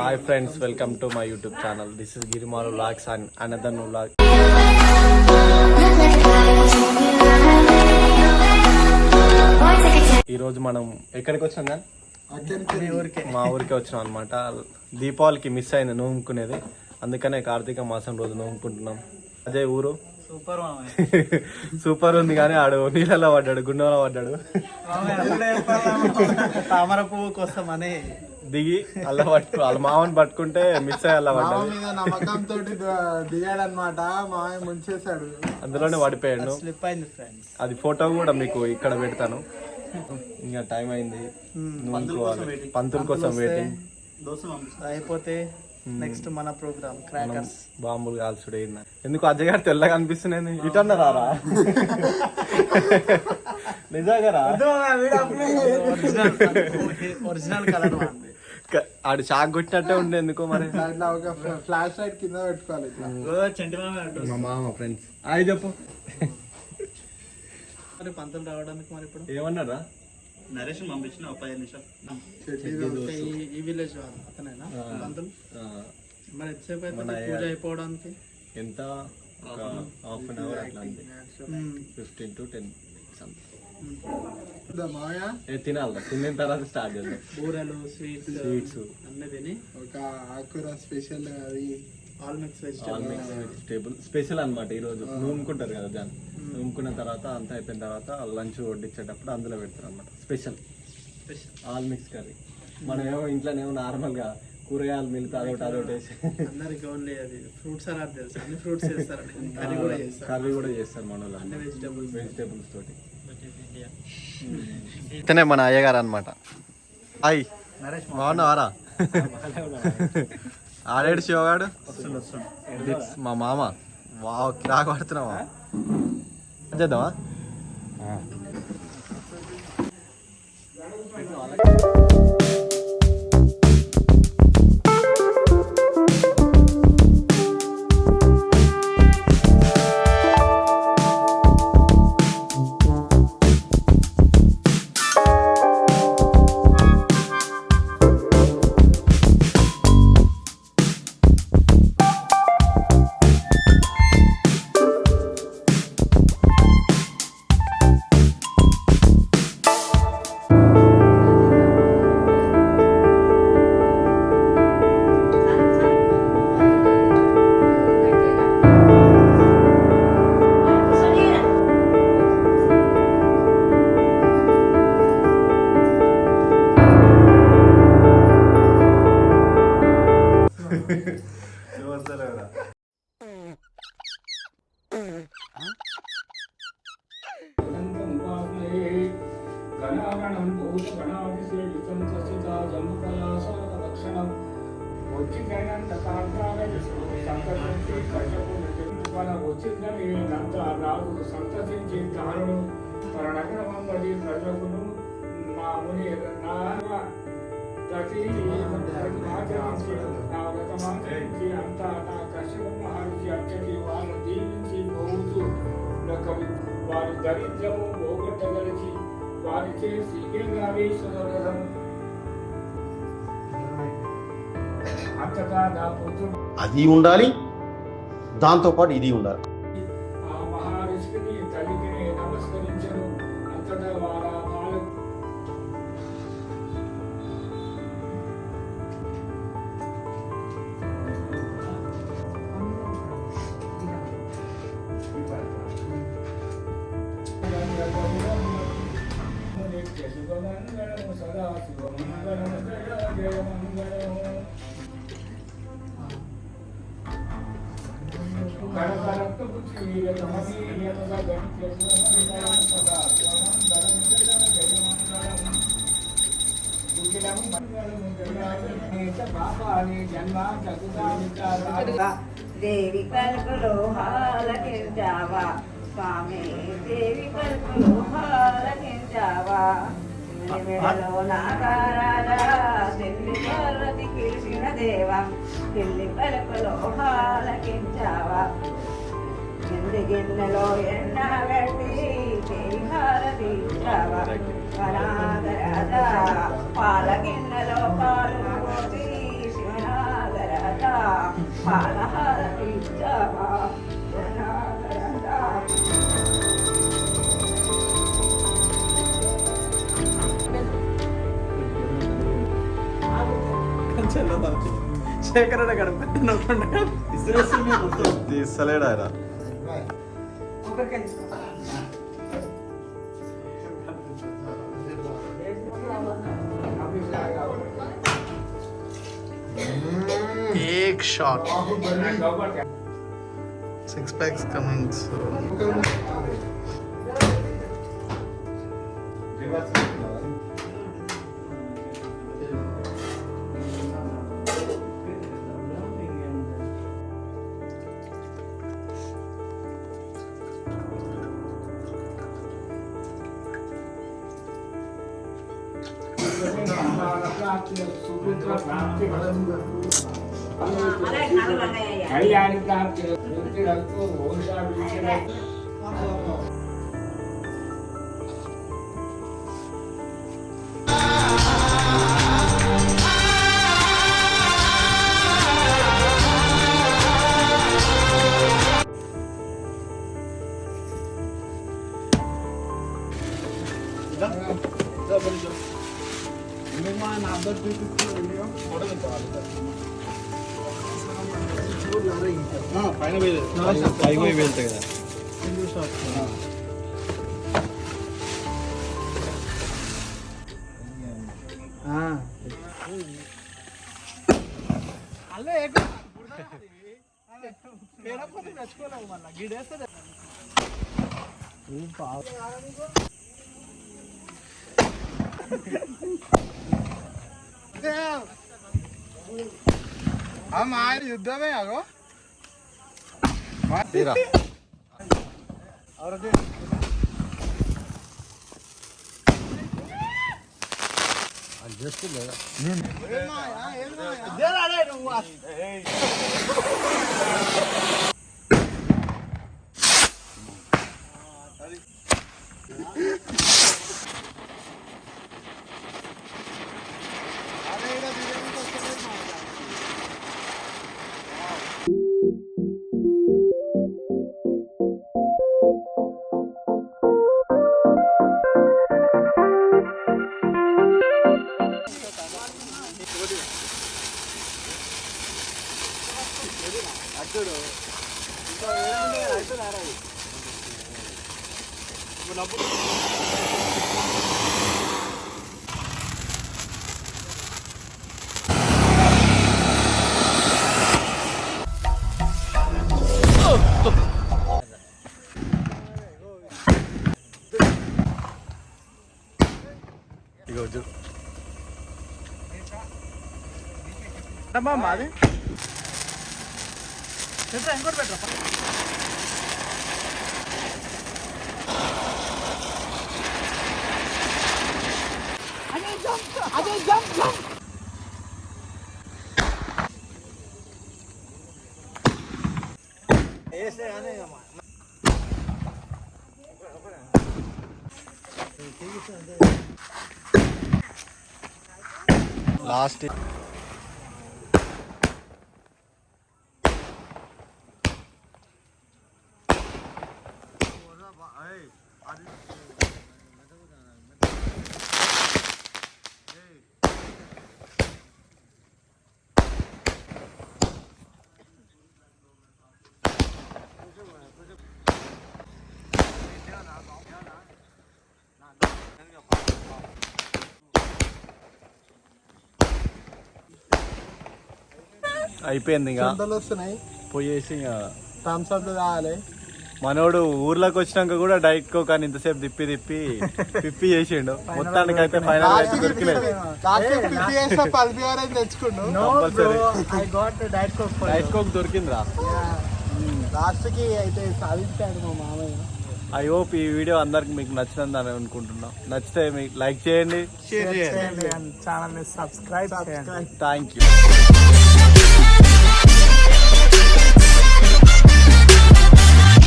Hi friends, welcome to my YouTube channel. This is Girimaru Vlogs and another new vlog. ఈ రోజు మనం ఎక్కడికి వచ్చాం? మా ఊరికి వచ్చినాం అనమాట. దీపావళికి మిస్ అయింది నోముకునేది, అందుకనే కార్తీక మాసం రోజు నోముకుంటున్నాం. అదే ఊరు సూపర్ ఉంది కానీ ఆడు నీళ్ళలో పడ్డాడు, గుండంలో పడ్డాడు. తామర పువ్వు కోసం అని దిగి అలా వాళ్ళ మామని పట్టుకుంటే మిస్ అయ్యి అలా పడ్డాడు. నమ్మకంతో దిగాడనమాట. మామయ్య ముంచేశాడు, అందులోనే పడిపోయాడు. స్లిప్ అయింది ఫ్రెండ్స్. అది ఫోటో కూడా మీకు ఇక్కడ పెడతాను. ఇంకా టైం అయింది, పంతుల కోసం వెయిటింగ్. అయిపోతే నెక్స్ట్ మన ప్రోగ్రామ్ క్రాకర్స్, బాంబులు కాల్చుడే. ఎందుకు అజయ్ గారు తెల్లగా అనిపిస్తున్నాయి? ఇటన్నా రారా? నిజంగా రా. ఒరిజినల్ కలర్ ఆడు షాక్ కొట్టినట్టే ఉండే ఎందుకో మరి. ఒక ఫ్లాష్ లైట్ కింద పెట్టుకోవాలి. మా మామ ఫ్రెండ్స్ అది చెప్పు. మరి పంతులు రావడానికి మరి ఇప్పుడు ఏమన్నారా? నరేష్ పంపించిన 15 నిమిషాలు. ఈ విలేజ్ వాళ్ళు అతనేనా పంతులు? మరి ఎంతసేపు అయితే పూజ అయిపోవడానికి? ఎంత? ఒక హాఫ్ అన్ అవర్ అట్లా అంతే. 15 to 10 తినాలి. తిన్న తర్వాత స్టార్ట్ చేద్దాం. బూరెలు, స్వీట్స్ అన్నీ తిని ఒక ఆకుర స్పెషల్ అది ఆల్ మిక్స్ వెజిటేబుల్ స్పెషల్ అనమాట. ఈ రోజు నూముకుంటారు కదా, దాన్ని నూముకున్న తర్వాత అంతా అయిపోయిన తర్వాత లంచ్ వడ్డించేటప్పుడు అందులో పెడతారు అనమాట. Special all mix curry. మనం ఏమో ఇంట్లోనేమో నార్మల్ గా కూరగాయలు మిల్క్ అదొకటి వేసి అందరికి ఓన్లీ అది ఫ్రూట్ సలాడ్ తెలుసు. అన్ని ఫ్రూట్స్ చేస్తారు, కర్రీ కూడా చేస్తారు మన వాళ్ళు. అన్ని వెజిటేబుల్స్ తోటి. ఇతనే మన అయ్యగారు అనమాట. హాయ్, బాగున్నావారా? ఆడేడు శివగాడు మా మామ. వావ్, కిరాక్ పడుతున్నావా? చేద్దామా? సంతసించి తాను తన నగరమందరి ప్రజకును మా ముని ప్రతి ఆచరించి నా వ్రతమాచరించి అంతా నా కశ్యప మహర్షి అచ్చటి వారు దీవించి పోవుతూ వారి దరిద్రము పోగొట్టగలిచి వారిచే శ్రీకేంద్రావేశ్వరం అంతటా నా పుత్రుడు అది ఉండాలి, దాంతోపాటు ఇది ఉండాలి. ఆ మహారిషిని తల్లికి నమస్కరించను. అంతటా వారా పాలకు సదా శివమంగళం జయ మంగళం. దేవి పలుకులు హాలకించావా స్వామి, దేవి పలుకులు హాలకించావా. మెడలో నాగారాజా తెల్లి పార్వతి కృష్ణ దేవా, తెల్లి పలుకులు హాలకించావా. ఎండి గిన్నెలో ఎన్న పెట్టి దేవి హారతి ఇచ్చావా. పాల గిన్నెలో పాలు పోసి శివనా పాలహారతి ఇచ్చావా కరుణాకరంగా. శేఖరణ గడప తీస్తలేడు ఆయన. ఒకరికే తీసుకో. एक शॉट 6 packs coming soon. అలాగే నాలుగు అన్నయ్య. కళ్యాణ ప్రాప్తి ఓషా పైకి పోయి వెళ్తాయి కదా. యుద్ధమే అగో తీరా. మాది ఇంకోటి పెట్టరా లాస్ట్ అయిపోయింది. ఇక వస్తున్నాయి పోయేసి ఇక థమ్స్ అప్ కావాలి. మనోడు ఊర్లోకి వచ్చినాక కూడా డైట్ కో కానీ ఇంతసేపు తిప్పి పిప్పి చేసిండు. మొత్తానికి అయితే ఫైనల్ దొరికిలేదు. డైట్ కోక్ దొరికిందిరా లాస్ట్ కి అయితే సాధించాడు మా మామయ్య. ఐ హోప్ ఈ వీడియో అందరికి మీకు నచ్చినందని అనుకుంటున్నాం. నచ్చితే మీకు లైక్ చేయండి, షేర్ చేయండి, ఛానల్ ని సబ్స్క్రైబ్ చేయండి. Thank you.